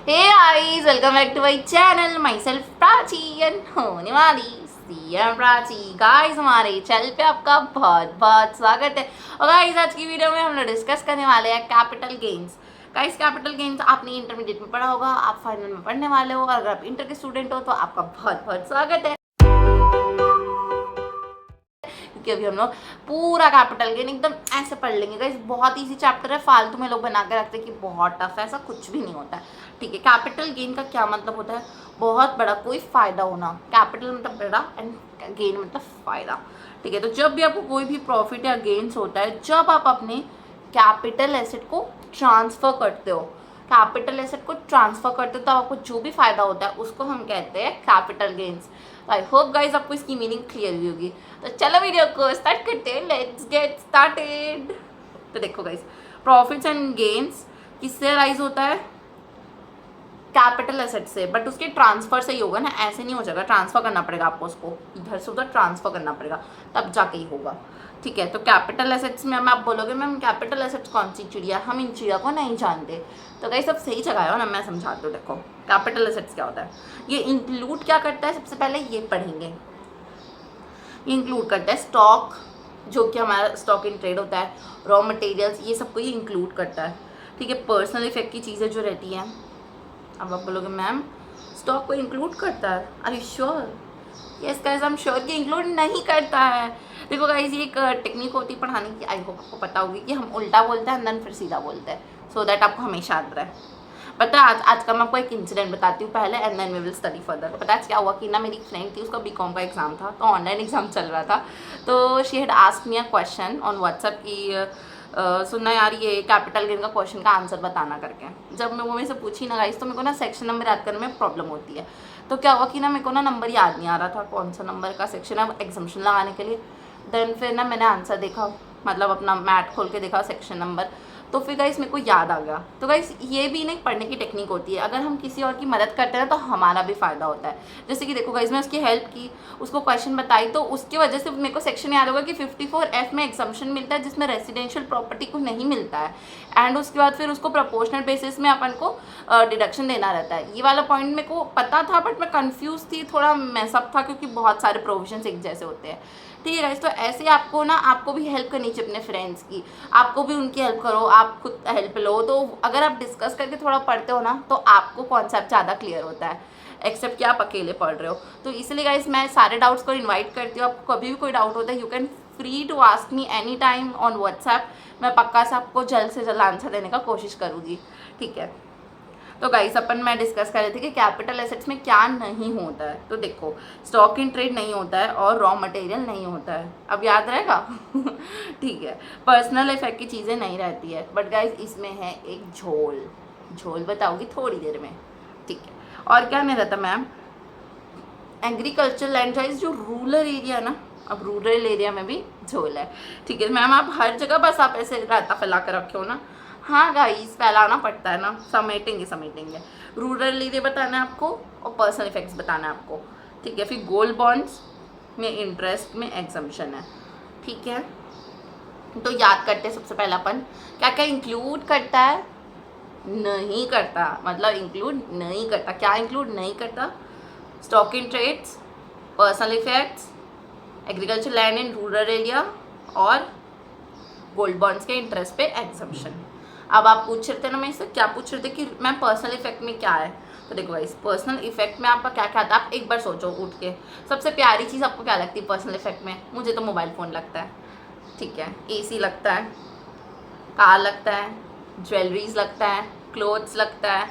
Hey guys, welcome back to my channel. Myself Prachi and होने वाली CM Prachi. Guys, हमारे channel पे आपका बहुत बहुत स्वागत है। और गाइस, आज की वीडियो में हम लोग डिस्कस करने वाले हैं capital gains. Guys, capital gains आपने इंटरमीडिएट में पढ़ा होगा, आप फाइनल में पढ़ने वाले हो, और अगर आप इंटर के स्टूडेंट हो तो आपका बहुत बहुत स्वागत है, क्योंकि अभी हम लोग पूरा कैपिटल गेन एकदम ऐसे पढ़ लेंगे। गाइस, बहुत इजी चैप्टर है, फालतू में लोग बना के रखते हैं कि बहुत टफ है, ऐसा कुछ भी नहीं होता है। ठीक है, कैपिटल गेन का क्या मतलब होता है? बहुत बड़ा कोई फायदा होना। कैपिटल मतलब बड़ा एंड गेन मतलब फायदा। ठीक है, तो जब भी आपको कोई भी प्रॉफिट या गेन्स होता है, जब आप अपने कैपिटल एसेट को ट्रांसफर करते हो, कैपिटल एसेट को ट्रांसफर करते हो तो आपको जो भी फायदा होता है उसको हम कहते हैं capital gains. I hope guys आपको इसकी मीनिंग क्लियर हुई होगी। तो चलो वीडियो को स्टार्ट करते हैं, लेट्स गेट स्टार्टेड। तो देखो गाइज, प्रॉफिट्स एंड गेन्स किससे राइज होता है? कैपिटल एसेट से, बट उसके ट्रांसफर से ही होगा ना, ऐसे नहीं हो जाएगा। ट्रांसफर करना पड़ेगा आपको, उसको इधर से उधर ट्रांसफर करना पड़ेगा, तब जाके ही होगा। ठीक है, तो कैपिटल एसेट्स में आप बोलोगे मैम कैपिटल एसेट्स कौन सी चिड़िया, हम इन चिड़िया को नहीं जानते। तो गाइस, सब सही जगह है ना, मैं समझाती हूँ। देखो, कैपिटल एसेट्स क्या होता है, ये इंक्लूड क्या करता है? सबसे पहले ये पढ़ेंगे। ये इंक्लूड करता है स्टॉक, जो कि हमारा स्टॉक इन ट्रेड होता है, रॉ मटेरियल्स, ये सबको ये इंक्लूड करता है। ठीक है, पर्सनल इफेक्ट की चीज़ें जो रहती हैं। अब आप बोलोगे मैम स्टॉक को इंक्लूड करता है, are you sure? Yes guys, I am sure कि इंक्लूड नहीं करता है। देखो गाइस, ये एक टेक्निक होती है पढ़ाने की, आई होप आपको पता होगी, कि हम उल्टा बोलते हैं देन फिर सीधा बोलते हैं, सो दैट आपको हमेशा याद रहे। पता है, आज का मैं आपको एक इंसिडेंट बताती हूँ पहले, and then we will study further. पता है क्या हुआ कि ना, मेरी फ्रेंड थी, उसका बीकॉम का एग्जाम था, तो ऑनलाइन एग्जाम चल रहा था। तो she had asked me a question on WhatsApp की सुनना यार, ये कैपिटल गेन का क्वेश्चन का आंसर बताना करके। जब मैं वो मेरे से पूछी ना गाइस, तो मेरे को ना सेक्शन नंबर याद करने में प्रॉब्लम होती है। तो क्या हुआ कि ना, मेरे को ना नंबर याद नहीं आ रहा था, कौन सा नंबर का सेक्शन है एग्जाम्शन लगाने के लिए। देन फिर ना मैंने आंसर देखा, मतलब अपना मैथ खोल के देखा सेक्शन नंबर, तो फिर गाइस मेरे को याद आ गया। तो गाइस, ये भी नहीं पढ़ने की टेक्निक होती है, अगर हम किसी और की मदद करते हैं तो हमारा भी फ़ायदा होता है। जैसे कि देखो गाइस, मैं उसकी हेल्प की, उसको क्वेश्चन बताई, तो उसकी वजह से मेरे को सेक्शन याद होगा कि 54F में एग्जम्पशन मिलता है, जिसमें रेसिडेंशियल प्रॉपर्टी को नहीं मिलता है, एंड उसके बाद फिर उसको प्रोपोर्शनल बेसिस में अपन को डिडक्शन देना रहता है। ये वाला पॉइंट मेरे को पता था, बट मैं कन्फ्यूज़ थी, थोड़ा मैसअप था, क्योंकि बहुत सारे प्रोविजंस एक जैसे होते हैं। ठीक है गाइस, तो ऐसे आपको ना, आपको भी हेल्प करनी चाहिए अपने फ्रेंड्स की, आपको भी उनकी हेल्प करो, आप खुद हेल्प लो। तो अगर आप डिस्कस करके थोड़ा पढ़ते हो ना, तो आपको कॉन्सेप्ट ज़्यादा क्लियर होता है, एक्सेप्ट कि आप अकेले पढ़ रहे हो। तो इसलिए गाइस, मैं सारे डाउट्स को इन्वाइट करती हूँ। आपको कभी भी कोई डाउट होता है, you can free to ask me any time on WhatsApp. मैं पक्का से आपको जल्द से जल्द आंसर देने का कोशिश करूँगी। ठीक है, तो गाइस, अपन मैं डिस्कस कर रहे थे कि कैपिटल एसेट्स में क्या नहीं होता है। तो देखो, स्टॉक इन ट्रेड नहीं होता है और रॉ मटेरियल नहीं होता है। अब याद रहेगा? ठीक है, पर्सनल इफेक्ट की चीज़ें नहीं रहती है, बट गाइस इसमें है एक झोल। झोल बताऊंगी थोड़ी देर में। ठीक है, और क्या नहीं रहता मैम? एग्रीकल्चर लैंड राइज, जो रूरल एरिया ना, अब रूरल एरिया में भी झोल है। ठीक है मैम, आप हर जगह बस आप ऐसे रायता फैला कर रखे हो ना। हाँ गाइस, फैलाना पड़ता है ना, समेटेंगे। रूरल एरिया बताना है आपको, और पर्सनल इफेक्ट्स बताना है आपको। ठीक है, फिर गोल्ड बॉन्ड्स में इंटरेस्ट में एग्जम्पशन है। ठीक है, तो याद करते हैं सबसे पहले अपन क्या क्या इंक्लूड करता है, नहीं करता, मतलब इंक्लूड नहीं करता। क्या इंक्लूड नहीं करता? Stock in trades, personal effects, agriculture land in rural area, और गोल्ड बॉन्ड्स के इंटरेस्ट पे एग्जम्पशन। अब आप पूछ रहे थे ना, मैं इससे क्या पूछ रहे थे कि मैम पर्सनल इफेक्ट में क्या है? तो देखो भाई, पर्सनल इफेक्ट में आपका क्या क्या था, आप एक बार सोचो उठ के। सबसे प्यारी चीज़ आपको क्या लगती है पर्सनल इफेक्ट में? मुझे तो मोबाइल फ़ोन लगता है। ठीक है, AC लगता है, कार लगता है, ज्वेलरीज लगता है, क्लोथ्स लगता है।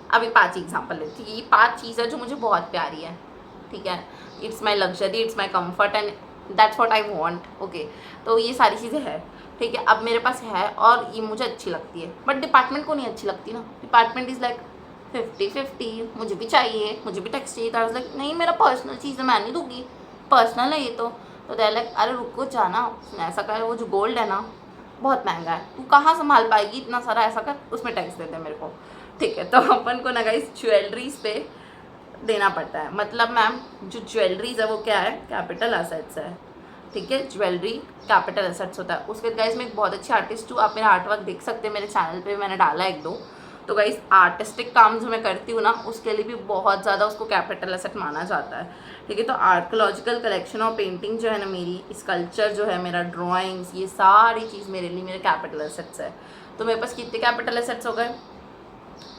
अभी 5 एग्जाम्पल लेती हूँ, ये 5 चीज़ें जो मुझे बहुत प्यारी है। ठीक है, it's my luxury, it's my comfort, and that's what I want. Okay, तो ये सारी चीज़ें हैं। ठीक है, अब मेरे पास है और ये मुझे अच्छी लगती है, बट डिपार्टमेंट को नहीं अच्छी लगती ना। डिपार्टमेंट इज़ लाइक 50-50, मुझे भी चाहिए, मुझे भी टैक्स चाहिए था। लाइक नहीं, मेरा पर्सनल चीज़ है, मैं नहीं दूँगी, पर्सनल है ये तो दे लाइक अरे रुको जाना, ऐसा कर, वो जो गोल्ड है ना बहुत महंगा है, तू कहाँ संभाल पाएगी इतना सारा, ऐसा कर, उसमें टैक्स दे दे मेरे को। ठीक है, तो अपन को ना गाइस ज्वेलरीज पे देना पड़ता है। मतलब मैम जो ज्वेलरीज है वो क्या है? कैपिटल एसेट्स है। ठीक है, ज्वेलरी कैपिटल एसेट्स होता है। उसके गाइस में एक बहुत अच्छी आर्टिस्ट हूँ, आप मेरा आर्ट वर्क देख सकते हैं, मेरे चैनल पे मैंने डाला है 1-2, तो गाइस आर्टिस्टिक काम जो मैं करती हूँ ना उसके लिए भी बहुत ज़्यादा उसको कैपिटल एसेट माना जाता है, ठीक है। तो आर्कोलॉजिकल कलेक्शन और पेंटिंग जो है ना मेरी, स्कल्पचर जो है मेरा, ड्राइंग्स, ये सारी चीज़ मेरे लिए मेरे कैपिटल एसेट्स है। तो मेरे पास कितने कैपिटल एसेट्स हो गए,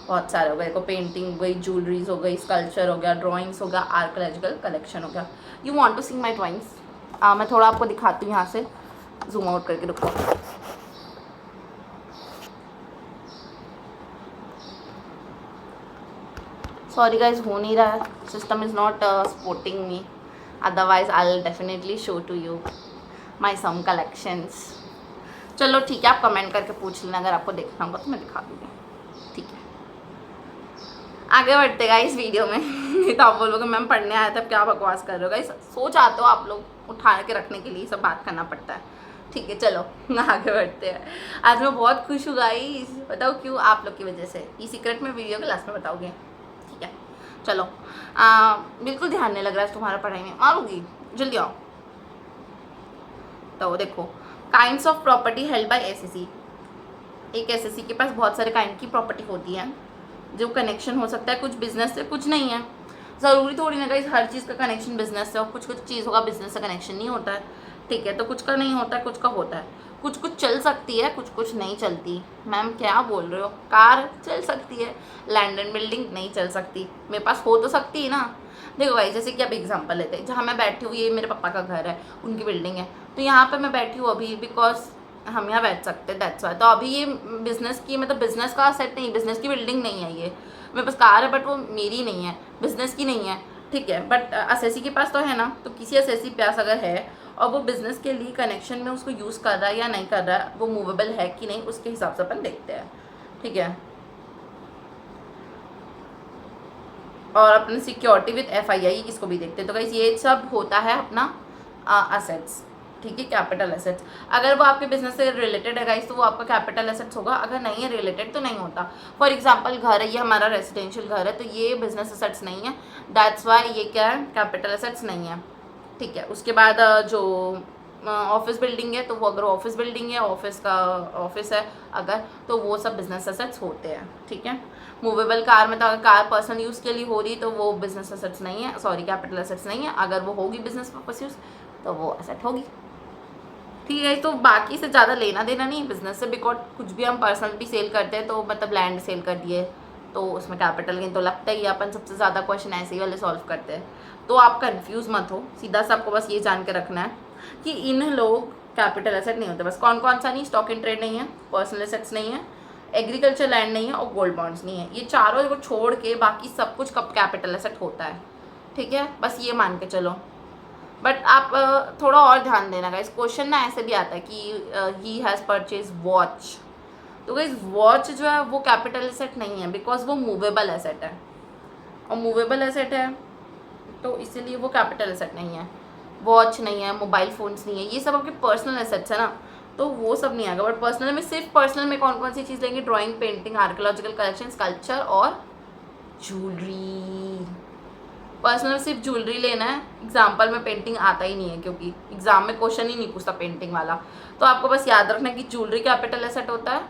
बहुत सारे हो गए। को पेंटिंग हो गई, ज्वेलरीज हो गई, स्कल्पचर हो गया, ड्राइंग्स हो गया, आर्कोलॉजिकल कलेक्शन हो गया। You want to see my drawings? मैं थोड़ा आपको दिखाती हूँ यहाँ से, जूम आउट करके, रुको। सॉरी गाइज, हो नहीं रहा है, system is not supporting me, otherwise I will definitely show to you my some collections. चलो ठीक है, आप कमेंट करके पूछ लेना, अगर आपको देखना होगा तो मैं दिखा दूँगी, ठीक है। आगे बढ़ते गाइस वीडियो में। नहीं तो आप बोलोगे मैम पढ़ने आया था, क्या बकवास कर रहे हो गाइस, सो चाहते हो आप लोग उठा के रखने के लिए सब बात करना पड़ता है, ठीक है। चलो आगे बढ़ते हैं। आज मैं बहुत खुश हूँ गाइस, बताओ क्यों? आप लोग की वजह से। ये सीक्रेट में वीडियो के लास्ट में बताओगे, ठीक है। चलो बिल्कुल ध्यान नहीं लग रहा है तुम्हारा पढ़ाई में, मारूंगी, जल्दी आओ। तो देखो, kinds of property held by SSC. एक एसएससी के पास बहुत सारे काइंड की प्रॉपर्टी होती है, जो कनेक्शन हो सकता है कुछ बिजनेस से, कुछ नहीं है। ज़रूरी थोड़ी ना गाइस हर चीज़ का कनेक्शन बिजनेस से, और कुछ कुछ चीज़ों का बिजनेस से कनेक्शन नहीं होता है, ठीक है। तो कुछ का नहीं होता है, कुछ का होता है। कुछ कुछ चल सकती है, कुछ कुछ नहीं चलती। मैम क्या बोल रहे हो? कार चल सकती है, लैंड एंड बिल्डिंग नहीं चल सकती। मेरे पास हो तो सकती है ना। देखो भाई, जैसे कि आप एग्जांपल लेते हैं, जहाँ मैं बैठी हूँ ये मेरे पापा का घर है, उनकी बिल्डिंग है, तो यहाँ पे मैं बैठी हूँ अभी बिकॉज हम यहाँ बैठ सकते हैं, दैट्स वाई। तो अभी ये बिज़नेस की, मतलब बिज़नेस का सेट नहीं, बिज़नेस की बिल्डिंग नहीं है ये। मेरे पास कार है बट वो मेरी नहीं है, बिज़नेस की नहीं है, ठीक है। बट एसएससी के पास तो है ना। तो किसी एसएससी के पास अगर है और वो बिज़नेस के लिए कनेक्शन में उसको यूज़ कर रहा है या नहीं कर रहा है, वो मूवेबल है कि नहीं, उसके हिसाब से अपन देखते हैं, ठीक है। और अपने सिक्योरिटी विद एफआईआई इसको भी देखते हैं। तो गाइस ये सब होता है अपना असेट्स, ठीक है, कैपिटल एसेट्स। अगर वो आपके बिजनेस से रिलेटेड है गाइस तो वो आपका कैपिटल एसेट्स होगा, अगर नहीं है रिलेटेड तो नहीं होता। फॉर एग्जांपल घर है, ये हमारा रेजिडेंशियल घर है, तो ये बिजनेस एसेट्स नहीं है, दैट्स वाई ये क्या है, कैपिटल एसेट्स नहीं है, ठीक है। उसके बाद जो ऑफिस बिल्डिंग है, तो वो अगर ऑफिस बिल्डिंग है, ऑफिस का ऑफिस है अगर, तो वो सब बिजनेस एसेट्स होते हैं, ठीक है। मूवेबल कार में तो अगर कार पर्सनल यूज़ के लिए हो रही तो वो बिजनेस एसेट्स नहीं है, सॉरी कैपिटल एसेट्स नहीं है। अगर वो होगी बिजनेस पर्पस यूज़ तो वो एसेट होगी, ठीक है। तो बाकी से ज़्यादा लेना देना नहीं बिजनेस से, बिकॉज कुछ भी हम पर्सनल भी सेल करते हैं, तो मतलब लैंड सेल कर दिए तो उसमें कैपिटल गेन तो लगता ही है। अपन सबसे ज़्यादा क्वेश्चन ऐसे ही वाले सॉल्व करते हैं, तो आप कंफ्यूज मत हो, सीधा सा आपको बस ये जान के रखना है कि इन लोग कैपिटल एसेट नहीं होते। बस कौन कौन सा नहीं? स्टॉक इन ट्रेड नहीं है, पर्सनल एसेट्स नहीं है, एग्रीकल्चर लैंड नहीं है, और गोल्ड बॉन्ड्स नहीं है। ये चारों को छोड़ के बाकी सब कुछ कब कैपिटल एसेट होता है, ठीक है, बस ये मान के चलो। बट आप थोड़ा और ध्यान देना गाइस, क्वेश्चन ना ऐसे भी आता है कि ही हैज़ परचेज वॉच, तो गाइस वॉच जो है वो कैपिटल एसेट नहीं है, बिकॉज वो मूवेबल एसेट है, और मूवेबल एसेट है तो इसीलिए वो कैपिटल एसेट नहीं है। वॉच नहीं है, मोबाइल फ़ोन्स नहीं है, ये सब आपके पर्सनल एसेट्स है ना, तो वो सब नहीं आएगा। बट पर्सनल में, सिर्फ पर्सनल में कौन कौन सी चीज़ लेंगे? Drawing, painting, archaeological collection, sculpture और ज्वेलरी। पर्सनल में सिर्फ ज्वेलरी लेना है। एग्जाम्पल में पेंटिंग आता ही नहीं है, क्योंकि एग्जाम में क्वेश्चन ही नहीं पूछता पेंटिंग वाला। तो आपको बस याद रखना है कि ज्वेलरी कैपिटल एसेट होता है,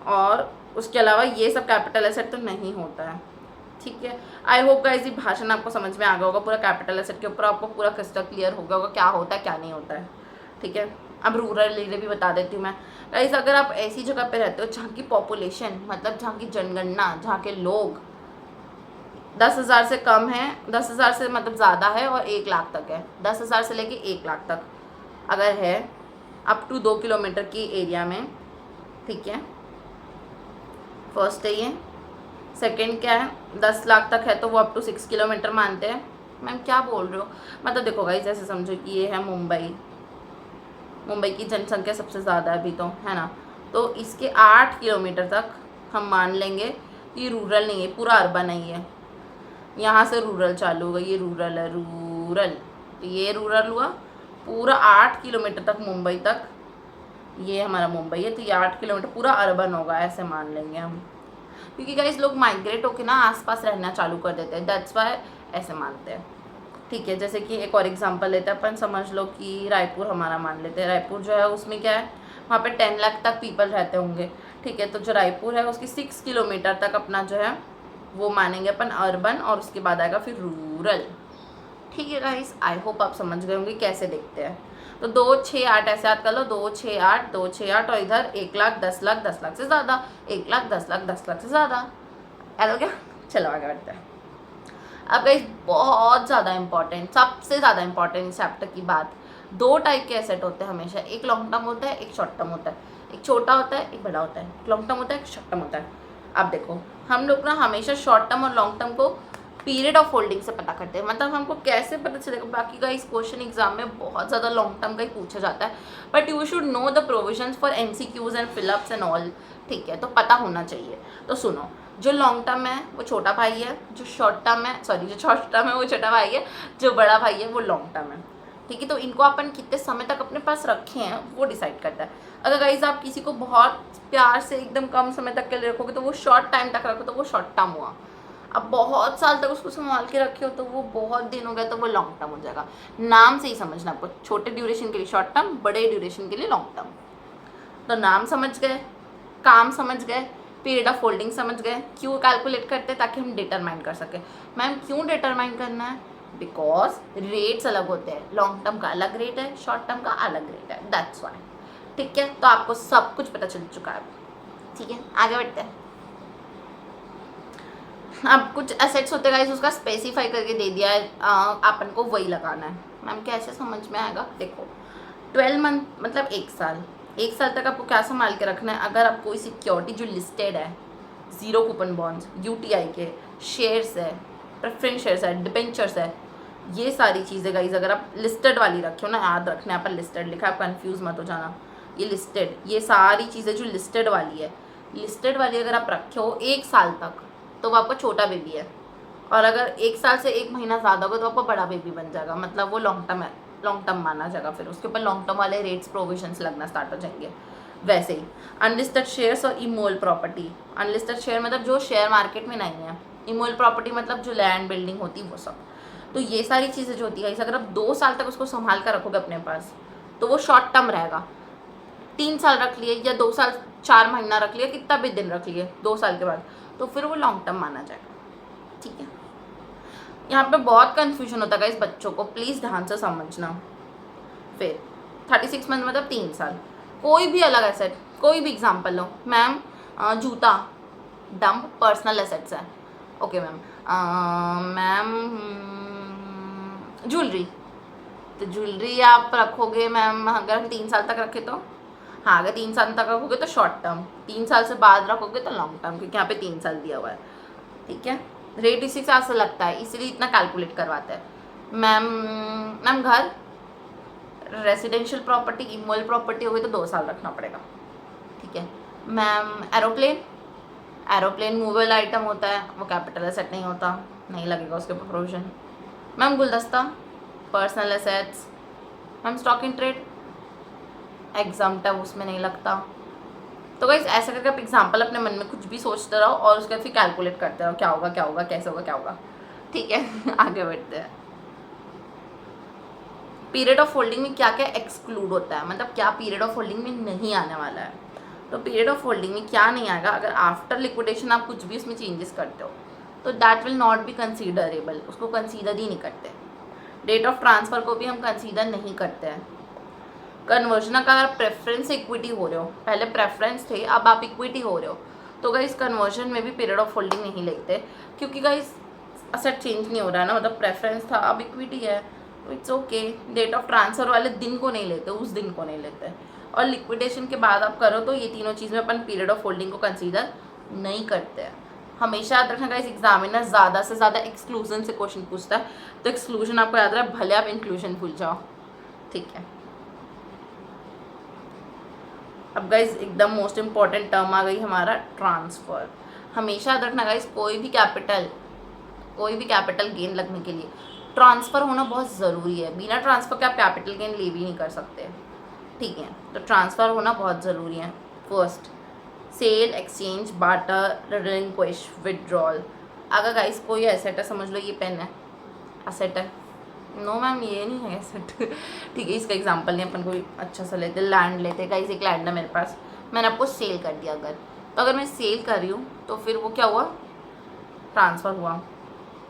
और उसके अलावा ये सब कैपिटल एसेट तो नहीं होता है, ठीक है। आई होप गाइस ये भाषण आपको समझ में आ गया होगा, पूरा कैपिटल एसेट के ऊपर आपको पूरा क्रिस्टल क्लियर हो गया होगा क्या होता है क्या नहीं होता है, ठीक है। अब रूरल एरिया भी बता देती हूँ मैं गाइस। अगर आप ऐसी जगह पे रहते हो जहाँ की पॉपुलेशन, मतलब जहाँ की जनगणना, जहाँ के लोग 10,000 से कम है, 10,000 से मतलब ज़्यादा है, और 1 लाख तक है, 10,000 से लेके 1 लाख तक अगर है, अप टू 2 किलोमीटर की एरिया में, ठीक है। फर्स्ट है ये। सेकंड क्या है? 10 लाख तक है तो वो अप टू 6 किलोमीटर मानते हैं। मैम क्या बोल रहे हो? मतलब देखो गाइस, ऐसे समझो कि ये है मुंबई, मुंबई की जनसंख्या सबसे ज़्यादा है अभी तो, है ना। तो इसके 8 किलोमीटर तक हम मान लेंगे कि रूरल नहीं है, पूरा अर्बन नहीं है। यहाँ से रूरल चालू होगा, ये रूरल है, रूरल, तो ये रूरल हुआ। पूरा 8 किलोमीटर तक मुंबई तक, ये हमारा मुंबई है, तो ये 8 किलोमीटर पूरा अर्बन होगा, ऐसे मान लेंगे हम, क्योंकि गाइस लोग माइग्रेट होके ना आसपास रहना चालू कर देते हैं, दैट्स वाई ऐसे मानते हैं, ठीक है। जैसे कि एक और एग्जांपल लेते हैं अपन, समझ लो कि रायपुर हमारा मान लेते हैं। रायपुर जो है उसमें क्या है, वहाँ पे 10 लाख तक पीपल रहते होंगे, ठीक है। तो जो रायपुर है उसकी 6 किलोमीटर तक अपना जो है वो मानेंगे अपन अर्बन, और उसके बाद आएगा फिर रूरल। ठीक है गाइस, आई होप आप समझ गए होंगे कैसे देखते हैं। तो 2, 6, 8 ऐसे याद कर लो, 2, 6, 8, 2, 6, 8, और इधर 1 लाख 10 लाख 10 लाख से ज़्यादा, 1 लाख 10 लाख 10 लाख से ज़्यादा। याद हो गया? चलो आगे बढ़ते हैं। अब गाइस बहुत ज़्यादा इंपॉर्टेंट, सबसे ज़्यादा इंपॉर्टेंट इस चैप्टर की बात, 2 टाइप के एसेट होते हैं हमेशा, एक लॉन्ग टर्म होता है, एक शॉर्ट टर्म होता है। एक छोटा होता है, एक बड़ा होता है। एक लॉन्ग टर्म होता है, एक शॉर्ट टर्म होता है। अब देखो, हम लोग ना हमेशा शॉर्ट टर्म और लॉन्ग टर्म को पीरियड ऑफ होल्डिंग से पता करते हैं। मतलब हमको कैसे पता चलेगा, बाकी का इस क्वेश्चन एग्जाम में बहुत ज़्यादा लॉन्ग टर्म का ही पूछा जाता है, but you should know the provisions for MCQs and fill-ups and all. ठीक है, तो पता होना चाहिए। तो सुनो, जो लॉन्ग टर्म है वो छोटा भाई है, जो शॉर्ट टर्म है, सॉरी, जो शॉर्ट टर्म है वो छोटा भाई है, जो बड़ा भाई है वो लॉन्ग टर्म है। ठीक है, तो इनको अपन कितने समय तक अपने पास रखे हैं वो डिसाइड करता है। अगर गाइज आप किसी को बहुत प्यार से एकदम कम समय तक के लिए रखोगे तो वो शॉर्ट टाइम तक रखो तो वो शॉर्ट टर्म हुआ। अब बहुत साल तक उसको संभाल के रखे हो तो वो बहुत दिन हो गया तो वो लॉन्ग टर्म हो जाएगा। नाम से ही समझना आपको, छोटे ड्यूरेशन के लिए शॉर्ट टर्म, बड़े ड्यूरेशन के लिए लॉन्ग टर्म। तो नाम समझ गए, काम समझ गए, पीरियड ऑफ होल्डिंग समझ गए, क्यों कैलकुलेट करते हैं ताकि हम डिटरमाइन कर सकें। मैम क्यों डिटरमाइन करना है? बिकॉज रेट्स अलग होते हैं, लॉन्ग टर्म का अलग रेट है, शॉर्ट टर्म का अलग रेट है, दैट्स वाई। ठीक है, तो आपको सब कुछ पता चल चुका है। ठीक है, आगे बढ़ते हैं। अब कुछ एसेट्स होते हैं उसका स्पेसिफाई करके दे दिया है, अपन को वही लगाना है। मैम कैसे समझ में आएगा? देखो 12 मंथ मतलब 1 साल, 1 साल तक आपको क्या संभाल के रखना है। अगर आप कोई सिक्योरिटी जो लिस्टेड है, 0 कूपन बॉन्ड्स, UTI के शेयर्स है, प्रेफरेंस शेयर्स है, डिबेंचर्स है, ये सारी चीज़ें गाइज अगर आप लिस्टेड वाली रखे हो ना, याद रखना है, पर लिस्टेड लिखा है, आप कन्फ्यूज़ मत हो जाना। ये लिस्टेड, ये सारी चीज़ें जो लिस्टेड वाली है, लिस्टेड वाली अगर आप रखे हो 1 साल तक तो वो आपका छोटा बेबी है, और अगर 1 साल से 1 महीना ज़्यादा होगा तो आपका बड़ा बेबी बन जाएगा, मतलब वो लॉन्ग टर्म है, लॉन्ग टर्म माना जाएगा। फिर उसके ऊपर लॉन्ग टर्म वाले रेट्स प्रोविजंस लगना स्टार्ट हो जाएंगे। वैसे ही अनलिस्टेड शेयर्स और इमोल प्रॉपर्टी, अनलिस्टेड शेयर मतलब जो शेयर मार्केट में नहीं है, इमोल प्रॉपर्टी मतलब जो लैंड बिल्डिंग होती है वो सब। तो ये सारी चीज़ें जो होती है, अगर आप 2 साल तक उसको संभाल कर रखोगे अपने पास तो वो शॉर्ट टर्म रहेगा। 3 साल रख लिए या 2 साल 4 महीना रख लिया, कितना भी दिन रख लिए 2 साल के बाद, तो फिर वो लॉन्ग टर्म माना जाएगा। ठीक है, यहाँ पे बहुत कन्फ्यूजन होता है इस बच्चों को, प्लीज़ ध्यान से समझना। फिर 36 मंथ मतलब 3 साल। कोई भी अलग एसेट, कोई भी एग्जांपल लो। मैम जूता डंप पर्सनल एसेट्स है, ओके मैम। मैम ज्वेलरी, तो ज्वेलरी आप रखोगे मैम, अगर हम 3 साल तक रखें तो, हाँ अगर 3 साल तक रखोगे तो शॉर्ट टर्म, 3 साल से बाद रखोगे तो लॉन्ग टर्म, क्योंकि यहाँ पे 3 साल दिया हुआ है। ठीक है, रेट इसी से ऐसा लगता है, इसीलिए इतना कैलकुलेट करवाते हैं। मैम घर, रेसिडेंशियल प्रॉपर्टी, इमोल प्रॉपर्टी हो गई तो 2 साल रखना पड़ेगा। ठीक है ma'am. Aeroplane, aeroplane movable item होता है, वो कैपिटल एसेट नहीं होता, नहीं लगेगा उसके ऊपर प्रोविजन। मैम गुलदस्ता personal assets. Ma'am stock in trade exempt है, उसमें नहीं लगता। तो गाइस ऐसा करके आप एग्जाम्पल अपने मन में कुछ भी सोचते रहो और उसके बाद फिर कैलकुलेट करते रहो, क्या होगा क्या होगा, कैसे होगा क्या होगा। ठीक है आगे बढ़ते हैं। पीरियड ऑफ होल्डिंग में क्या क्या एक्सक्लूड होता है, मतलब क्या पीरियड ऑफ होल्डिंग में नहीं आने वाला है। तो पीरियड ऑफ होल्डिंग में क्या नहीं आएगा, अगर आफ्टर लिक्विडेशन आप कुछ भी उसमें चेंजेस करते हो तो that will not be considerable, उसको कंसीडर ही नहीं करते। डेट ऑफ ट्रांसफ़र को भी हम कंसीडर नहीं करते हैं। कन्वर्जन अगर आप प्रेफरेंस से इक्विटी हो रहे हो, पहले प्रेफरेंस थे अब आप इक्विटी हो रहे हो, तो गाइस कन्वर्जन में भी पीरियड ऑफ होल्डिंग नहीं लेते, क्योंकि गाइस असेट चेंज नहीं हो रहा है ना, मतलब प्रेफरेंस था अब इक्विटी है, तो it's okay. Date of transfer वाले दिन को नहीं लेते, उस दिन को नहीं लेते, और लिक्विडेशन के बाद आप करो तो ये तीनों चीज़ में अपन पीरियड ऑफ होल्डिंग को कंसीडर नहीं करते हैं। हमेशा याद रखना गाइस, एग्जामिनर ज़्यादा से ज़्यादा एक्सक्लूजन से क्वेश्चन पूछता है, तो एक्सक्लूजन आपको याद रहे, भले आप इंक्लूजन भूल जाओ। ठीक है, अब गाइज एकदम मोस्ट इम्पॉर्टेंट टर्म आ गई हमारा ट्रांसफ़र। हमेशा याद रखना गाइज, कोई भी कैपिटल गेन लगने के लिए ट्रांसफ़र होना बहुत ज़रूरी है। बिना ट्रांसफ़र के आप कैपिटल गेन ले भी नहीं कर सकते। ठीक है, तो ट्रांसफ़र होना बहुत ज़रूरी है। First sale, exchange, barter, relinquish, withdrawal. अगर गाइज कोई एसेट है, समझ लो ये पेन है, एसेट है। नो मैम ये नहीं है एसेट ठीक है, इसका एग्जांपल नहीं, अपन कोई अच्छा सा लेते, लैंड लेते गाइस, एक लैंड है मेरे पास, मैंने आपको सेल कर दिया, अगर तो अगर मैं सेल कर रही हूँ तो फिर वो क्या हुआ, ट्रांसफ़र हुआ।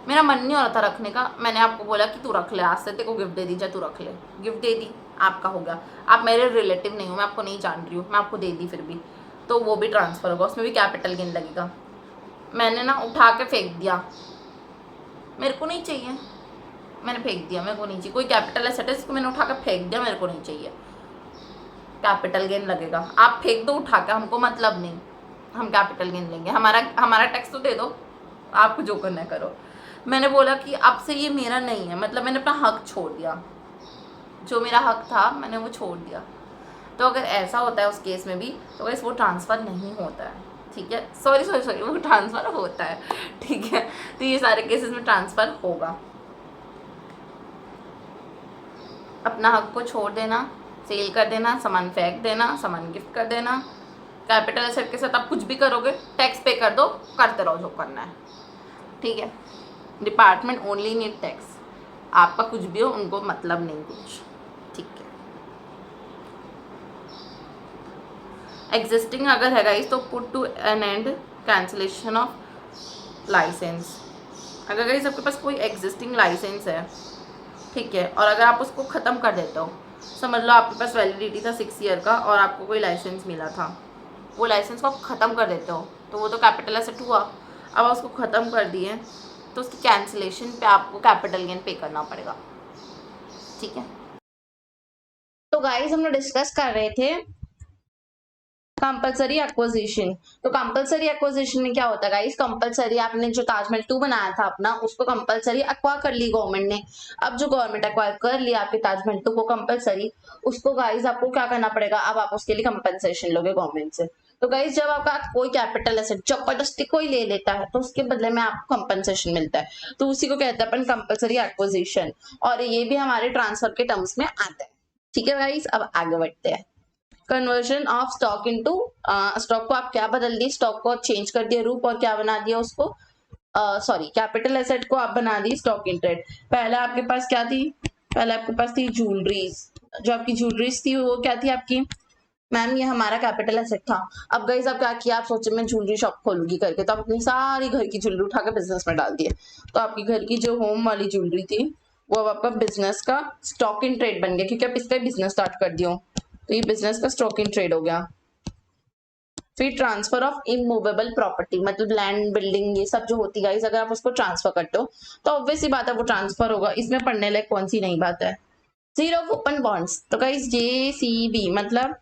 मेरा मन नहीं हो रहा था रखने का, मैंने आपको बोला कि तू रख ले, आज से तेरे को गिफ्ट दे दी, जा तू रख ले, गिफ्ट दे दी, आपका हो गया। आप मेरे रिलेटिव नहीं हो, मैं आपको नहीं जान रही हूँ, मैं आपको दे दी फिर भी, तो वो भी ट्रांसफ़र होगा, उसमें भी कैपिटल गेन लगेगा। मैंने ना उठा के फेंक दिया, मेरे को नहीं चाहिए, मैंने फेंक दिया, मेरे को नहीं चाहिए। कोई कैपिटल एसेट है इसको मैंने उठा कर फेंक दिया, मेरे को नहीं चाहिए, कैपिटल गेन लगेगा। आप फेंक दो उठा के, हमको मतलब नहीं, हम कैपिटल गेन लेंगे, हमारा टैक्स तो दे दो, आपको जो करना है करो। मैंने बोला कि अब से ये मेरा नहीं है, मतलब मैंने अपना हक छोड़ दिया, जो मेरा हक था मैंने वो छोड़ दिया। तो अगर ऐसा होता है उस केस में भी, तो वैसे वो ट्रांसफ़र नहीं होता है, ठीक है, सॉरी वो ट्रांसफ़र होता है, ठीक है। तो ये सारे केसेस में ट्रांसफ़र होगा। अपना हक को छोड़ देना, सेल कर देना, सामान फेंक देना, सामान गिफ्ट कर देना, कैपिटल एसेट के साथ आप कुछ भी करोगे, टैक्स पे कर दो, करते रहो जो करना है, ठीक है। डिपार्टमेंट ओनली नीड टैक्स, आपका कुछ भी हो उनको मतलब नहीं कुछ, ठीक है। एग्जिस्टिंग अगर है गाइस तो put to an end cancellation of licence. अगर गाइस आपके पास कोई एग्जिस्टिंग लाइसेंस है, ठीक है, और अगर आप उसको ख़त्म कर देते हो, समझ लो आपके पास वैलिडिटी था 6 ईयर का और आपको कोई लाइसेंस मिला था, वो लाइसेंस को आप ख़त्म कर देते हो तो वो तो कैपिटल एसेट हुआ। अब आप उसको ख़त्म कर दिए तो उसकी कैंसिलेशन पे आपको कैपिटल गेन पे करना पड़ेगा, ठीक है। तो गाइस हम लोग डिस्कस कर रहे थे कंपलसरी एक्विजिशन। तो कंपलसरी एक्विजिशन में क्या होता है गाइस, कंपलसरी आपने जो ताजमहल 2 बनाया था अपना, उसको कंपलसरी एक्वायर कर ली गवर्नमेंट ने। अब जो गवर्नमेंट एक्वायर कर लिया आपके ताजमहल 2 को कंपलसरी, उसको गाइस आपको क्या करना पड़ेगा, अब आप उसके लिए कंपनसेशन लोगे गवर्नमेंट से। तो गाइस जब आपका कोई कैपिटल एसेट जबरदस्ती कोई ले लेता है तो उसके बदले में आपको कंपनसेशन मिलता है, तो उसी को कहते हैं अपन कंपलसरी एक्विजिशन, और ये भी हमारे ट्रांसफर के टर्म्स में आता है, ठीक है गाइस। अब आगे बढ़ते हैं। Conversion of stock into, stock को आप क्या बदल दिए, स्टॉक को चेंज कर दिया रूप और क्या बना दिया उसको, सॉरी कैपिटल एसेट को आप बना दी स्टॉक इन ट्रेड। पहले आपके पास क्या थी, पहले आपके पास थी ज्वेलरीज, जो आपकी ज्वेलरीज थी वो क्या थी आपकी, मैम ये हमारा कैपिटल एसेट था। अब गाइस आप क्या किया, आप सोचे मैं ज्वेलरी शॉप खोलूंगी करके, तो आप अपनी सारी घर की ज्वेलरी उठा के बिजनेस में डाल दिए, तो आपकी घर की जो होम वाली ज्वेलरी थी वो अब आपका बिजनेस का स्टॉक इन ट्रेड बन गया, क्योंकि आप इसका बिजनेस स्टार्ट कर दियो, तो ये बिजनेस का स्टॉक इन ट्रेड हो गया। फिर ट्रांसफर ऑफ इमूवेबल प्रॉपर्टी, मतलब लैंड बिल्डिंग ये सब जो होती है, अगर आप उसको ट्रांसफर करते हो तो ऑब्वियस सी बात है वो ट्रांसफर होगा, इसमें पढ़ने लायक कौन सी नई बात है। जीरो कूपन बॉन्ड्स, तो गाइस JCB मतलब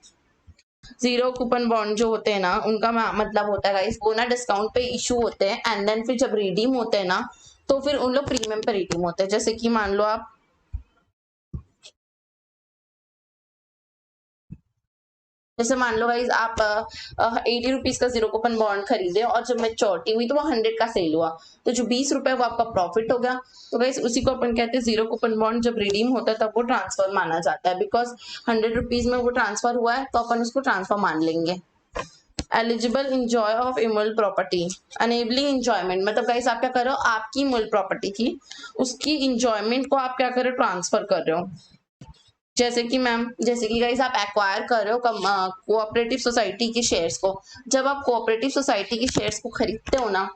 जीरो कूपन बॉन्ड जो होते हैं ना, उनका मतलब होता है गाइस वो ना डिस्काउंट पे इशू होते हैं, एंड देन फिर जब रिडीम होते हैं ना तो फिर उन लोग प्रीमियम पे रिडीम होते हैं। जैसे कि मान लो आप, जैसे मान लो गाइज आप 80 रुपीज का जीरो कूपन बॉन्ड खरीदे और जब मैच्योरिटी हुई तो वो 100 का सेल हुआ, तो जो 20 रुपए वो आपका प्रॉफिट हो गया। तो गाइज उसी को अपन कहते हैं जीरो कूपन बॉन्ड, जब रिडीम होता है तब वो ट्रांसफर माना जाता है, बिकॉज 100 रुपीज में वो ट्रांसफर हुआ है तो अपन उसको ट्रांसफर मान लेंगे। Eligible enjoy of immovable property, enabling enjoyment, मतलब गाइस आप क्या कर रहे हो, आपकी इमूल प्रॉपर्टी थी उसकी इंजॉयमेंट को आप क्या कर रहे हो, ट्रांसफर कर रहे हो। जैसे कि मैम, जैसे कि गाइस आप एक्वायर कर रहे हो कोऑपरेटिव सोसाइटी के शेयर्स को, जब आप कोऑपरेटिव सोसाइटी के शेयर्स को खरीदते हो ना,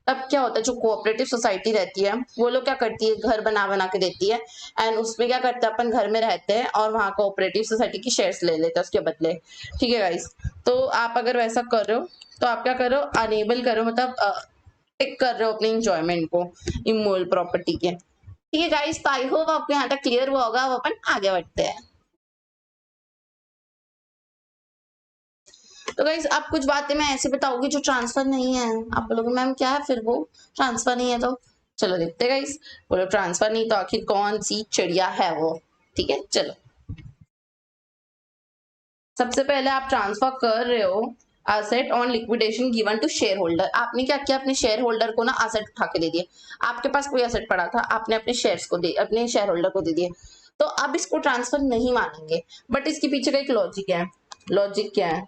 तब क्या होता है, जो कोऑपरेटिव सोसाइटी रहती है वो लोग क्या करती है, घर बना बना के देती है, एंड उसमें क्या करते हैं अपन घर में रहते हैं और वहाँ कोऑपरेटिव सोसाइटी की शेयर्स ले लेते हैं उसके बदले, ठीक है गाइस। तो आप अगर वैसा कर रहे हो तो आप क्या कर रहे हो, अनेबल कर रहे हो, मतलब टिक कर रहे हो अपने इंजॉयमेंट को इमोल प्रॉपर्टी के, ठीक है गाइस। तो आई होप आपको यहाँ तक क्लियर हुआ होगा, अब अपन आगे बढ़ते हैं। तो गाइस आप कुछ बातें मैं ऐसे बताऊंगी जो ट्रांसफर नहीं है, आप बोलोगे मैम क्या है फिर वो ट्रांसफर नहीं है, तो चलो देखते हैं गाइस, बोलो ट्रांसफर नहीं तो आखिर कौन सी चिड़िया है वो, ठीक है। चलो सबसे पहले आप ट्रांसफर कर रहे हो asset on liquidation given to shareholder. आपने क्या किया, अपने शेयर होल्डर को ना असेट उठा के दे दिए, आपके पास कोई असेट पड़ा था आपने अपने शेयर्स को दे, अपने शेयर होल्डर को दे दिए, तो अब इसको ट्रांसफर नहीं मानेंगे। बट इसके पीछे का एक लॉजिक है, लॉजिक क्या है,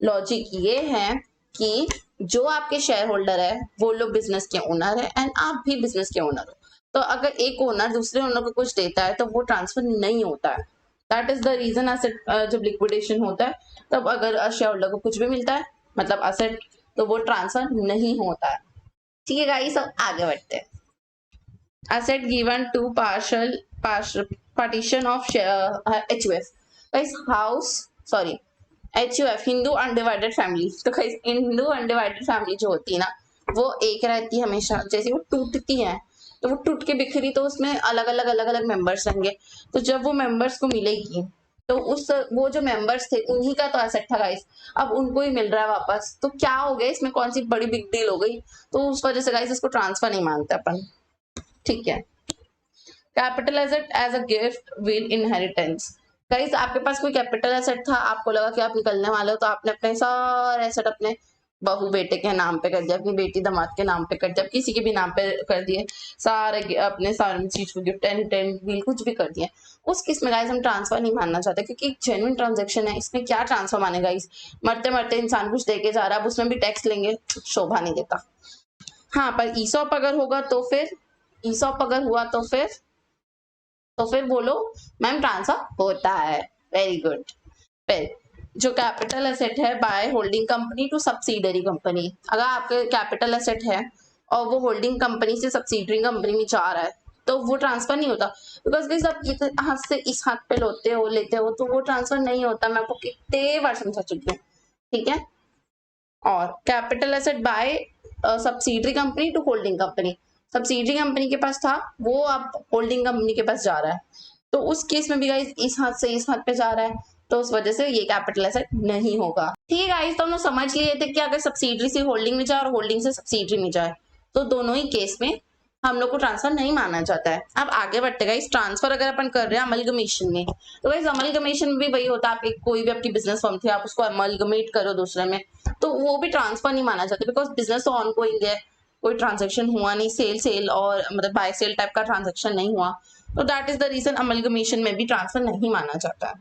लॉजिक ये है कि जो आपके शेयर होल्डर है वो लोग बिजनेस के ओनर है एंड आप भी बिजनेस के ओनर हो, तो अगर एक ओनर दूसरे ओनर को कुछ देता है तो वो ट्रांसफर नहीं होता है। That is the reason asset जब लिक्विडेशन होता है तब अगर शेयर होल्डर को कुछ भी मिलता है मतलब असेट, तो वो ट्रांसफर नहीं होता है। ठीक है गाइस, अब आगे बढ़ते हैं। asset given to partition of HUF, guys house, sorry, HUF Hindu undivided family. तो guys हिंदू अनडिवाइडेड फैमिली जो होती है ना, वो एक रहती है हमेशा, जैसे वो टूटती है तो वो टूट के बिखरी तो उसमें अलग अलग मेंबर्स रहेंगे। तो जब वो मेंबर्स को मिलेगी तो उस वो जो मेंबर्स थे उन्हीं का तो एसेट था गाइस, अब उनको ही मिल रहा है वापस, तो क्या हो गया इसमें, कौन सी बड़ी बिग डील हो गई। तो उस वजह से गाइस इसको ट्रांसफर नहीं मानते अपन। ठीक है, capital asset as a gift with inheritance. Guys आपके पास कोई कैपिटल एसेट था, आपको लगा कि आप निकलने वाले हो, तो आपने अपने सारे एसेट अपने बहू बेटे के नाम पे कर दिया, अपनी बेटी दामाद के नाम पे कर दिया, किसी के भी नाम पे कर दिए, सारे अपने सारी चीज को गिफ्ट टेंट बिल कुछ भी कर दिया। उस केस में गाइस हम ट्रांसफर नहीं मानना चाहते, क्योंकि एक जेन्युइन ट्रांजेक्शन है, इसमें क्या ट्रांसफर माने गाइस। मरते मरते इंसान कुछ दे के जा रहा है, अब उसमें भी टैक्स लेंगे, शोभा नहीं देता। हाँ पर ईसॉप अगर होगा तो फिर, ईसॉप अगर हुआ तो फिर बोलो मैम ट्रांसफर होता है। Very good. फिर जो कैपिटल एसेट है by holding company to subsidiary company, अगर आपके कैपिटल एसेट है और वो होल्डिंग कंपनी से सब्सिडरी कंपनी में जा रहा है तो वो ट्रांसफर नहीं होता, बिकॉज आप हाथ से इस हाथ पे लेते हो तो वो ट्रांसफर नहीं होता। मैं आपको कितने बार समझा चुकी हूँ। ठीक है, और capital asset by subsidiary company to holding company, subsidiary company के पास था वो अब होल्डिंग कंपनी के पास जा रहा है, तो उस केस में भी गाइस इस हाथ से इस हाथ पे जा रहा है, तो उस वजह से ये कैपिटल एसेट नहीं होगा। ठीक है गाइस, तो हम लोग समझ लिए थे कि अगर सब्सिडरी से होल्डिंग में जाए और होल्डिंग से सब्सिडरी में जाए तो दोनों ही केस में हम लोग को ट्रांसफर नहीं माना जाता है। अब आगे बढ़ते गाइस, ट्रांसफर अगर अपन कर रहे हैं अमलगमेशन में, तो गाइस अमलगमेशन में भी वही होता है, आप कोई भी आपकी बिजनेस फर्म थी आप उसको अमलगमेट करो दूसरे में, तो वो भी ट्रांसफर नहीं माना जाता, बिकॉज बिजनेस तो ऑनगोइंग है, कोई ट्रांजेक्शन हुआ नहीं, सेल और मतलब बाय सेल टाइप का ट्रांजेक्शन नहीं हुआ, तो that is the reason amalgamation में भी ट्रांसफर नहीं माना जाता है।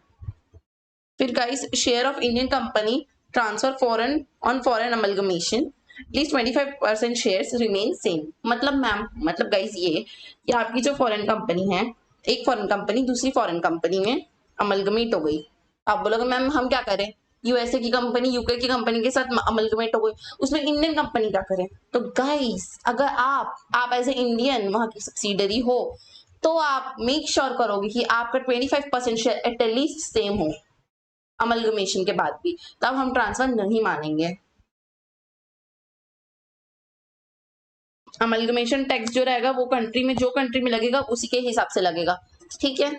फिर guys share of Indian company transfer foreign on foreign amalgamation, at least 25% shares remain same. मतलब मैम, मतलब गाइस ये कि आपकी जो फॉरेन कंपनी है, एक फॉरेन कंपनी दूसरी फॉरेन कंपनी में अमलगमेट हो गई, आप बोलोगे मैम हम क्या करें, यूएसए की कंपनी यूके की कंपनी के साथ अमलगमेट हो गई, उसमें इंडियन कंपनी क्या करें। तो गाइस अगर आप एज ए इंडियन वहां की सब्सिडरी हो तो आप मेक श्योर करोगे कि आपका 25% शेयर एटलीस्ट सेम हो अमलगमेशन के बाद भी, तब हम ट्रांसफर नहीं मानेंगे। अमलगमेशन टैक्स जो रहेगा वो कंट्री में, जो कंट्री में लगेगा उसी के हिसाब से लगेगा। ठीक है,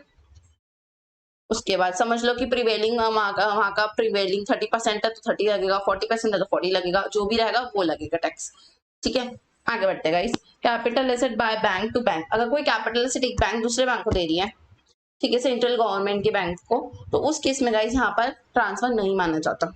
उसके बाद समझ लो कि प्रिवेलिंग वहां का प्रिवेलिंग 30% है तो 30 लगेगा, 40% है तो 40 लगेगा, जो भी रहेगा वो लगेगा टैक्स। ठीक है, आगे बढ़ते guys. Capital asset by bank to bank, अगर कोई कैपिटल एसेट एक बैंक दूसरे बैंक को दे रही है, ठीक है, सेंट्रल गवर्नमेंट के बैंक को, तो उस केस में गाइस यहाँ पर ट्रांसफर नहीं माना जाता।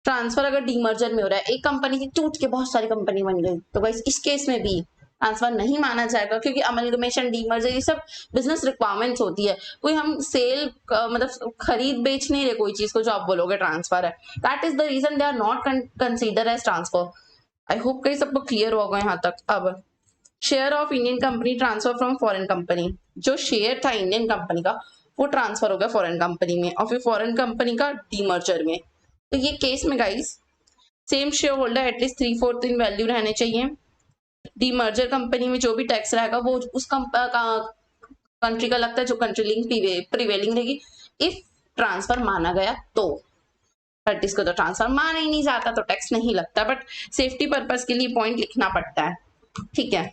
ट्रांसफर अगर डीमर्जर में हो रहा है, एक कंपनी की टूट के बहुत सारी कंपनी बन गई, तो गाइस इस केस में भी ट्रांसफर नहीं माना जाएगा, क्योंकि अमलगमेशन डीमर्जर ये सब बिजनेस रिक्वायरमेंट्स होती है, कोई हम सेल मतलब खरीद बेच नहीं रहे कोई चीज को जो आप बोलोगे ट्रांसफर है, that is the reason they are not consider as transfer. I hope कहीं सबको क्लियर होगा यहाँ तक। अब share of Indian company transfer from foreign company, जो शेयर था इंडियन कंपनी का वो ट्रांसफर हो गया फॉरेन कंपनी में, और फिर फॉरेन कंपनी का डीमर्जर में, तो ये केस में guys same share holder at least 3/4 इन वैल्यू रहने चाहिए। डीमर्जर कंपनी में जो भी टैक्स रहेगा वो उस कंट्री का लगता है जो कंट्री लिंक प्रिवेलिंग रहेगी। इफ ट्रांसफर माना गया तो, पार्टीज को तो ट्रांसफर माना ही नहीं जाता तो टैक्स नहीं लगता, बट सेफ्टी पर्पज के लिए पॉइंट लिखना पड़ता है। ठीक है,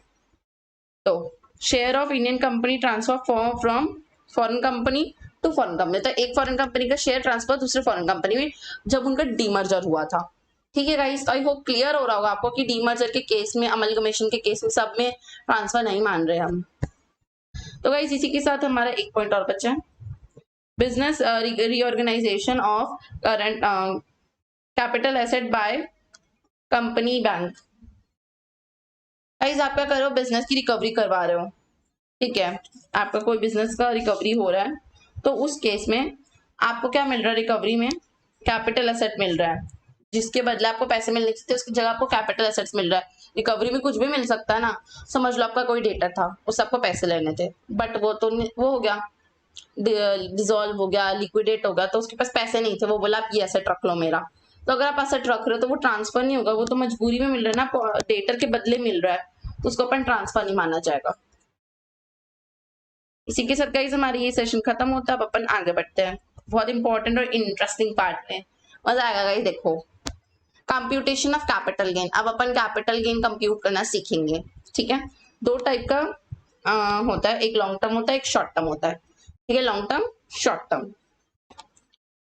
तो share of Indian company transfer from foreign company to foreign company, तो एक फॉरेन कंपनी का शेयर ट्रांसफर दूसरे फॉरेन कंपनी में जब उनका डीमर्जर हुआ था। ठीक है गाइस, आई होप क्लियर हो रहा होगा आपको कि डीमर्जर के केस में, अमलगमेशन के केस में सब में ट्रांसफर नहीं मान रहे हम। तो गाइस इसी के साथ हमारा एक पॉइंट और बचा है, business reorganisation of current capital asset by company bank. Guys आप क्या कर रहे हो, बिजनेस की रिकवरी करवा रहे हो, ठीक है, आपका कोई बिजनेस का रिकवरी हो रहा है, तो उस केस में आपको क्या मिल रहा है, रिकवरी में कैपिटल एसेट मिल रहा है, जिसके बदले आपको पैसे मिलने चाहिए उसकी जगह आपको कैपिटल एसेट्स मिल रहा है। रिकवरी में कुछ भी मिल सकता है ना, समझ लो आपका कोई डेटर था उससे आपको पैसे लेने थे, बट वो तो वो हो गया, डिसॉल्व हो गया, लिक्विडेट हो गया, तो उसके पास पैसे नहीं थे, वो बोला आप ये एसेट रख लो मेरा, तो अगर आप एसेट रख रहे हो तो वो ट्रांसफर नहीं होगा, वो तो मजबूरी में मिल रहा है ना, डेटर के बदले मिल रहा है, तो उसको अपन ट्रांसफर नहीं माना जाएगा। इसी के साथ गाइस हमारी ये सेशन खत्म होता है। अब अपन आगे बढ़ते हैं बहुत इंपॉर्टेंट और इंटरेस्टिंग पार्ट में, मजा आएगा गाइस। देखो कंप्यूटेशन ऑफ कैपिटल गेन। अब अपन कैपिटल गेन कंप्यूट करना सीखेंगे, ठीक है। दो टाइप का होता है, एक लॉन्ग टर्म होता है, एक शॉर्ट टर्म होता है, ठीक है। Long term, short term.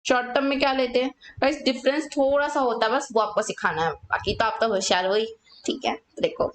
Short term में क्या लेते हैं गाइस, डिफरेंस थोड़ा सा होता है बस, वो आपको सिखाना है, बाकी तो आप तो होशियार वही, ठीक है। देखो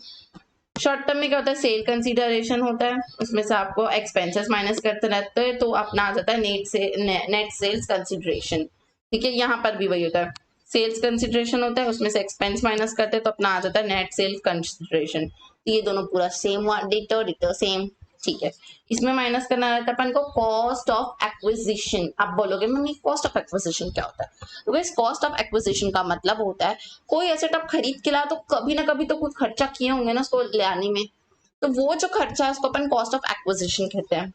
शॉर्ट टर्म में क्या होता है, सेल कंसीडरेशन होता है, उसमें से आपको एक्सपेंसेस माइनस करते रहते हैं, तो अपना आ जाता है नेट सेल्स कंसीडरेशन, ठीक है। यहाँ पर भी वही होता है, सेल्स कंसीडरेशन होता है, उसमें से एक्सपेंस माइनस करते हैं तो अपना आ जाता है नेट सेल्स कंसीडरेशन। तो ये दोनों पूरा सेम हुआ, डिटो डिटो सेम, ठीक है। इसमें माइनस करना रहता है अपन को कॉस्ट ऑफ एक्विजिशन। आप बोलोगे मम्मी कॉस्ट ऑफ एक्विजिशन क्या होता है, तो गाइस कॉस्ट ऑफ एक्विजिशन का मतलब होता है कोई एसेट आप खरीद के लाओ तो कभी ना कभी तो कुछ खर्चा किए होंगे ना उसको ले आने में, तो वो जो खर्चा है उसको अपन कॉस्ट ऑफ एक्विजिशन कहते हैं।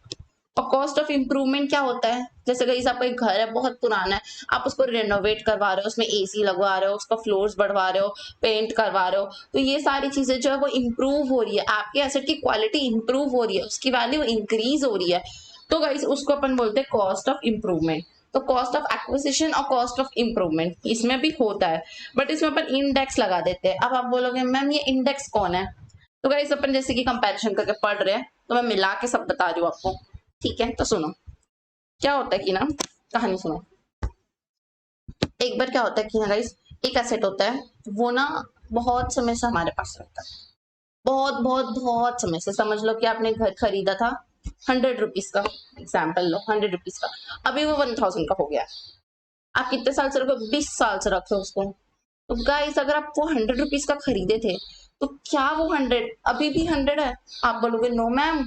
और कॉस्ट ऑफ इम्प्रूवमेंट क्या होता है, जैसे गाइस आपका एक घर है बहुत पुराना है, आप उसको रेनोवेट करवा रहे हो, उसमें एसी लगवा रहे हो, उसका फ्लोर्स बढ़वा रहे हो, पेंट करवा रहे हो, तो ये सारी चीजें जो है वो इम्प्रूव हो रही है, आपके एसेट की क्वालिटी इम्प्रूव हो रही है, उसकी वैल्यू इंक्रीज हो रही है, तो गाइस उसको अपन बोलते हैं कॉस्ट ऑफ इम्प्रूवमेंट। तो कॉस्ट ऑफ एक्विजिशन और कॉस्ट ऑफ इम्प्रूवमेंट इसमें भी होता है, बट इसमें अपन इंडेक्स लगा देते हैं। अब आप बोलोगे मैम ये इंडेक्स कौन है, तो गाइस अपन जैसे कि कंपैरिजन करके पढ़ रहे हैं तो मैं मिला के सब बता रही हूँ आपको, ठीक है। तो सुनो क्या होता है कि ना, कहानी सुनो। एक बार क्या होता है कि ना गाइस, एक एसेट होता है, वो ना बहुत समय से हमारे पास रहता है, बहुत बहुत बहुत समय से। समझ लो कि आपने घर खरीदा था 100 रुपीज का, एग्जाम्पल लो 100 रुपीज का, अभी वो 1000 का हो गया। आप कितने साल से रखो, 20 साल से रखे उसको। तो गाइस अगर आप वो 100 रुपीज का खरीदे थे, तो क्या वो 100 अभी भी 100 है? आप बोलोगे नो मैम,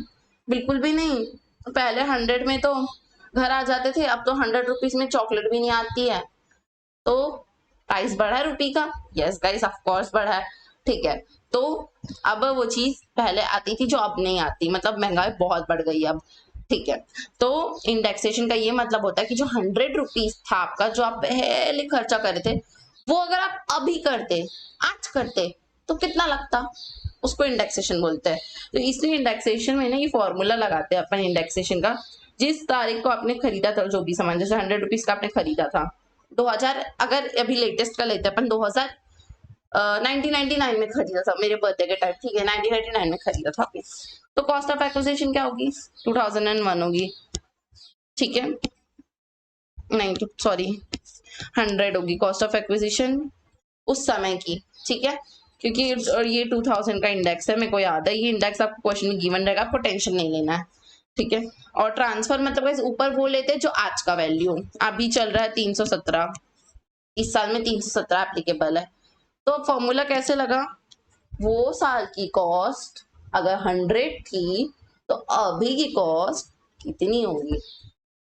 बिल्कुल भी नहीं। तो पहले 100 में तो घर आ जाते थे, अब तो 100 रुपीज में चॉकलेट भी नहीं आती है। तो प्राइस बढ़ा है रुपी का, यस गाइस ऑफ कोर्स बढ़ा है, ठीक है। तो अब वो चीज पहले आती थी जो अब नहीं आती, मतलब महंगाई बहुत बढ़ गई अब, ठीक है। तो इंडेक्सेशन का ये मतलब होता है कि जो 100 रुपीज था आपका, जो आप पहले खर्चा करे थे, वो अगर आप अभी करते, आज करते, तो कितना लगता, उसको इंडेक्सेशन बोलते हैं। तो इसलिए इंडेक्सेशन में ना ये फॉर्मूला लगाते हैं अपन इंडेक्सेशन का, जिस तारीख को आपने खरीदा था जो भी सामान, जैसे 100 रुपीज का आपने खरीदा था 2000, अगर अभी लेटेस्ट का लेते हैं अपन 2000 1999 में खरीदा था मेरे बर्थडे के टाइम, ठीक है, 1999 में खरीदा था अभी, तो कॉस्ट ऑफ एक्विजिशन क्या होगी, 2001 होगी, ठीक है। नहीं सॉरी 100 होगी कॉस्ट ऑफ एक्विजिशन उस समय की, ठीक है। क्योंकि और ये 2000 का इंडेक्स है, मेरे को याद है, ये इंडेक्स आपको क्वेश्चन में गिवन रहेगा, आपको टेंशन नहीं लेना है, ठीक है। और ट्रांसफर मतलब ऊपर वो लेते हैं जो आज का वैल्यू अभी चल रहा है 317, इस साल में 317 एप्लीकेबल है। तो फॉर्मूला कैसे लगा, वो साल की कॉस्ट अगर 100 थी तो अभी की कॉस्ट कितनी होगी,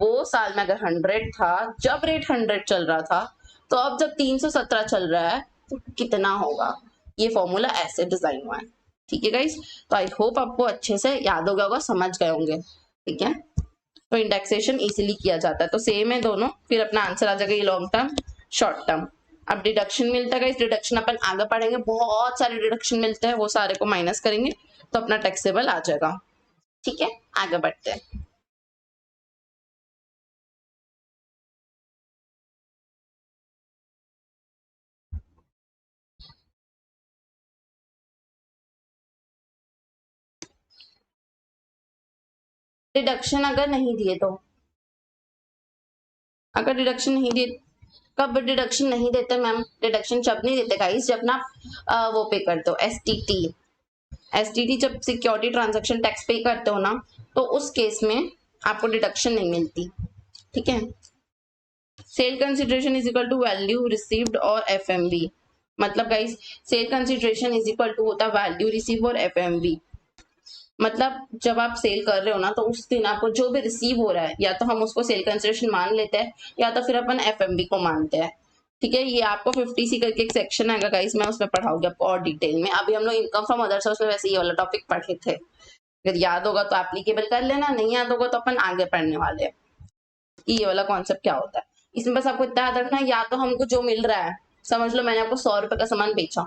वो साल में अगर 100 था, जब रेट 100 चल रहा था, तो अब जब 317 चल रहा है तो कितना होगा। ये फॉर्मूला ऐसे डिजाइन हुआ है, ठीक है गाइस। तो आई होप आपको अच्छे से याद हो गया होगा, समझ गए होंगे, ठीक है। तो इंडेक्सेशन इजीली किया जाता है, तो सेम है दोनों, फिर अपना आंसर आ जाएगा ये लॉन्ग टर्म शॉर्ट टर्म। अब डिडक्शन मिलता है, इस डिडक्शन अपन आगे पढ़ेंगे, बहुत सारे डिडक्शन मिलते हैं, वो सारे को माइनस करेंगे तो अपना टैक्सेबल आ जाएगा, ठीक है। आगे बढ़ते हैं। डिडक्शन अगर नहीं दिए तो, अगर डिडक्शन नहीं दिए, कब डिडक्शन नहीं देते मैम, डिडक्शन जब नहीं देते गाइस जब ना वो पे करते हो एसटीटी, एसटीटी जब सिक्योरिटी ट्रांजैक्शन टैक्स पे करते हो ना, तो उस केस में आपको डिडक्शन नहीं मिलती, ठीक है। Sale consideration is equal to value received और एफएमवी, मतलब guys sale consideration is equal to होता है वैल्यू रिसीव और एफएमवी। मतलब जब आप सेल कर रहे हो ना, तो उस दिन आपको जो भी रिसीव हो रहा है, या तो हम उसको सेल कंसिडरेशन मान लेते हैं, या तो फिर अपन एफएमवी को मानते हैं, ठीक है। ये आपको 50C करके एक सेक्शन आएगा गाइस, मैं उसमें पढ़ाऊंगी आपको और डिटेल में। अभी हम लोग इनकम फ्रॉम अदर सोर्स में वैसे ये वाला टॉपिक पढ़े थे, अगर याद होगा तो एप्लीकेबल कर लेना, नहीं याद होगा तो अपन आगे पढ़ने वाले हैं कि ये वाला कॉन्सेप्ट क्या होता है। इसमें बस आपको इतना याद रखना है, या तो हमको जो मिल रहा है समझ लो मैंने आपको 100 रुपए का सामान बेचा,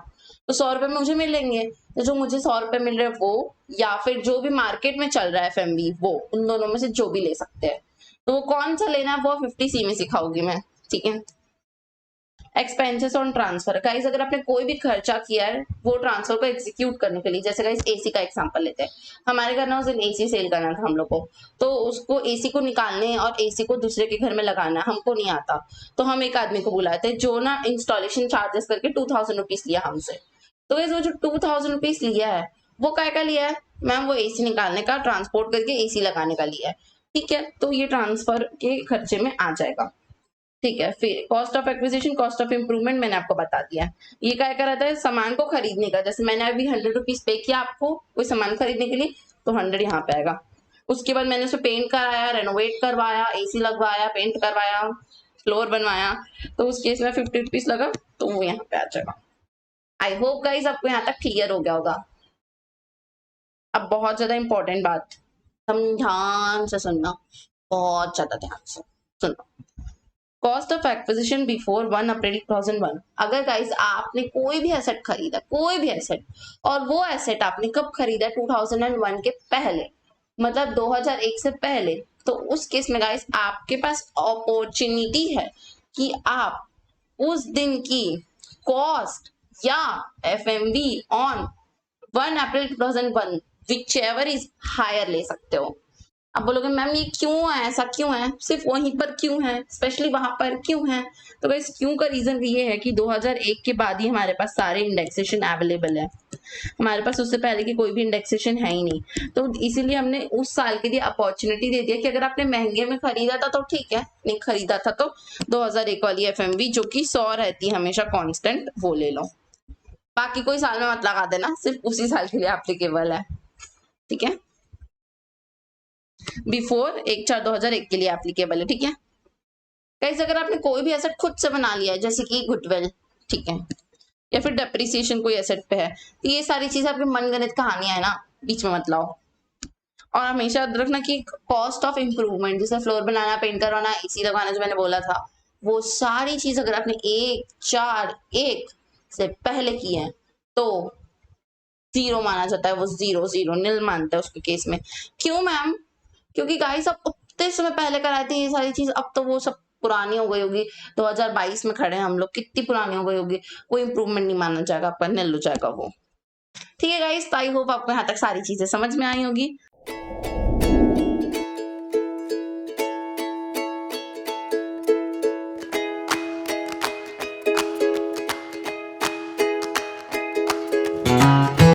तो 100 रुपए मुझे मिलेंगे, तो जो मुझे 100 रुपए मिल रहे हैं वो, या फिर जो भी मार्केट में चल रहा है एफएमवी वो, उन दोनों में से जो भी ले सकते हैं। तो वो कौन सा लेना है वो 50C में सिखाऊंगी मैं, ठीक है। एक्सपेंसेस ऑन ट्रांसफर, गाइस अगर आपने कोई भी खर्चा किया है वो ट्रांसफर को एग्जीक्यूट करने के लिए, जैसे गाइस एसी का एग्जांपल लेते हैं, हमारे घर ना उस दिन एसी सेल करना था हम लोग को, तो उसको एसी को निकालने और एसी को दूसरे के घर में लगाना हमको नहीं आता, तो हम एक आदमी को बुलाए थे जो ना इंस्टॉलेशन चार्जेस करके 2000 रुपीज लिया हमसे। तो गाइस वो जो 2000 रुपीज लिया है वो काय का लिया है मैम, वो एसी निकालने का, ट्रांसपोर्ट करके एसी लगाने का लिया है, ठीक है। तो ये ट्रांसफर के खर्चे में आ जाएगा, ठीक है। फिर cost of acquisition, cost of improvement मैंने आपको बता दिया है। ये क्या रहता है, सामान को खरीदने का, जैसे मैंने अभी 100 रुपीज पे किया आपको कोई सामान खरीदने के लिए, तो 100 यहाँ पे आएगा। उसके बाद मैंने उसे पेंट कराया, रेनोवेट करवाया, एसी लगवाया, पेंट करवाया, फ्लोर बनवाया, तो उस केस में 50 रुपीज लगा, तो वो यहाँ पे आ जाएगा। आई होप गाइज आपको यहाँ तक क्लियर हो गया होगा। अब बहुत ज्यादा इंपॉर्टेंट बात, हम ध्यान से सुनना, बहुत ज्यादा ध्यान से सुनना। Cost of acquisition before 1 April 2001। अगर गाइस आपने कोई भी एसेट खरीदा, कोई भी एसेट, और वो एसेट आपने कब खरीदा, 2001 के पहले, मतलब 2001 से पहले, तो उस केस में गाइस आपके पास अपॉर्चुनिटी है कि आप उस दिन की कॉस्ट या FMV on 1 April 2001 whichever is higher ले सकते हो। अब बोलोगे मैम ये क्यों है, ऐसा क्यों है, सिर्फ वहीं पर क्यों है, स्पेशली वहां पर क्यों है, तो इस क्यों का रीजन ये है कि 2001 के बाद ही हमारे पास सारे इंडेक्सेशन अवेलेबल है, हमारे पास उससे पहले की कोई भी इंडेक्सेशन है ही नहीं, तो इसीलिए हमने उस साल के लिए अपॉर्चुनिटी दे दिया कि अगर आपने महंगे में खरीदा था तो ठीक है, नहीं खरीदा था तो 2001 वाली एफएमवी जो कि 100 रहती है हमेशा कांस्टेंट, वो ले लो। बाकी कोई साल में मत लगा देना, सिर्फ उसी साल के लिए एप्लीकेबल है, ठीक है। बिफोर 1/4/2001 के लिए एप्लीकेबल है, ठीक है। गाइस अगर आपने कोई भी एसेट खुद से बना लिया है, जैसे कि गुडविल, ठीक है, या फिर डेप्रिसिएशन कोई एसेट पे है, तो ये सारी चीजें आपकी मनगढ़ंत कहानियां है ना, बीच में मत लाओ। और हमेशा याद रखना कि कॉस्ट ऑफ इम्प्रूवमेंट, जैसे फ्लोर बनाना, पेंट करवाना, एसी लगवाना, जो मैंने बोला था, वो सारी चीज अगर आपने 1/4/1 से पहले की है तो जीरो माना जाता है, वो जीरो जीरो नील मानता है उसके केस में। क्यों मैम, क्योंकि गाइस अब उतने समय पहले कराए थे ये सारी चीज, अब तो वो सब पुरानी हो गई होगी, 2022 में खड़े हैं हम लोग, कितनी पुरानी हो गई होगी, कोई इंप्रूवमेंट नहीं माना जाएगा, आपका नील हो जाएगा वो, ठीक है गाइस। आई होप आपको यहाँ तक सारी चीजें समझ में आई होगी।